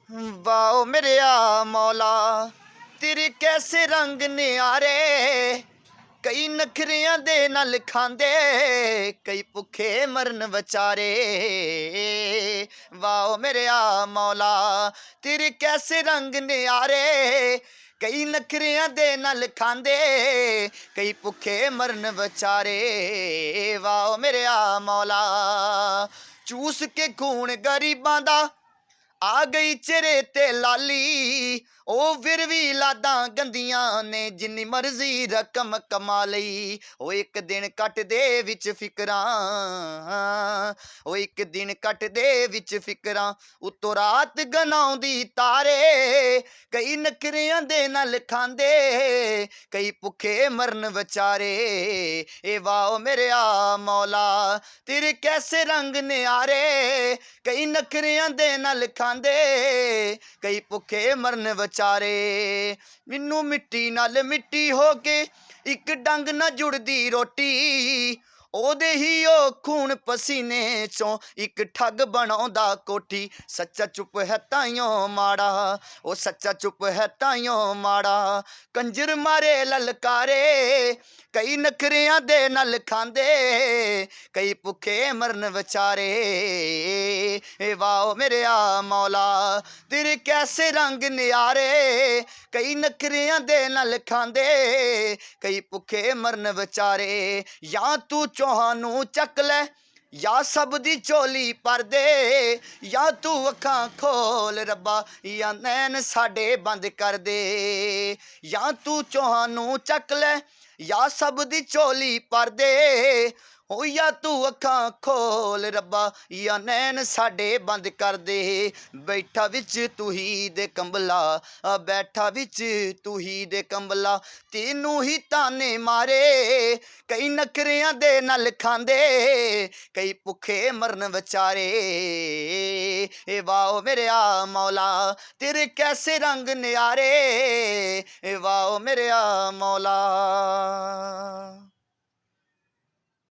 Wow मेरे आ मौला तेरे कैसे रंग न्यारे कई नखरियां दे नाल खांदे कई भुखे मरन बेचारे वाओ मेरे आ मौला तेरे कैसे रंग न्यारे कई नखरियां दे नाल खांदे कई भुखे मरन बेचारे वाओ मेरे आ मौला चूस के खून गरीबां दा आ गई चेहरे ते लाली ओ फिर भी लादा गंदियां ने जिन्नी मर्जी रकम कमा लई ओ एक दिन कट दे विच फिकरां ओ एक दिन कट दे विच फिकरां उतो रात गनाउंदी तारे कई नखरियां दे नाल खांदे कई भुखे मरन बेचारे ए वाओ मेरे आ मौला तेरे कैसे रंग न्यारे कई नखरियां दे नाल खांदे कई भुखे मरन बेचारे मैनू मिट्टी नाल मिट्टी हो के एक डंग ना जुड़दी रोटी ओदे ही ओ खून पसीने चों एक ठग बनाउंदा कोठी सच्चा चुप है ताइयों माड़ा ओ सच्चा चुप है ताइयों माड़ा कंजर मारे ललकारे कई नखरियां दे नाल खांदे कई भुखे मरन बेचारे ए वाओ मेरे आ मौला तेरे कैसे रंग न्यारे कई नखरियां दे नाल खांदे कई भुखे मरन बेचारे या तू चौहानू चक ले या सब दी चोली पर दे या तू अखां खोल रब्बा या नैन साडे बंद कर दे या तू चौहानू चक ले या सब दी चोली पर दे ओ या तू अखां खोल रब्बा या नैन साडे बंद कर दे बैठा विच तू ही दे कंबला बैठा विच तू ही दे कंबला तेनू ही ताने मारे कई नखरियां दे नाल खांदे कई भुखे मरन बेचारे ए वाओ मेरे आ मौला तेरे कैसे रंग न्यारे ए वाओ मेरे आ मौला।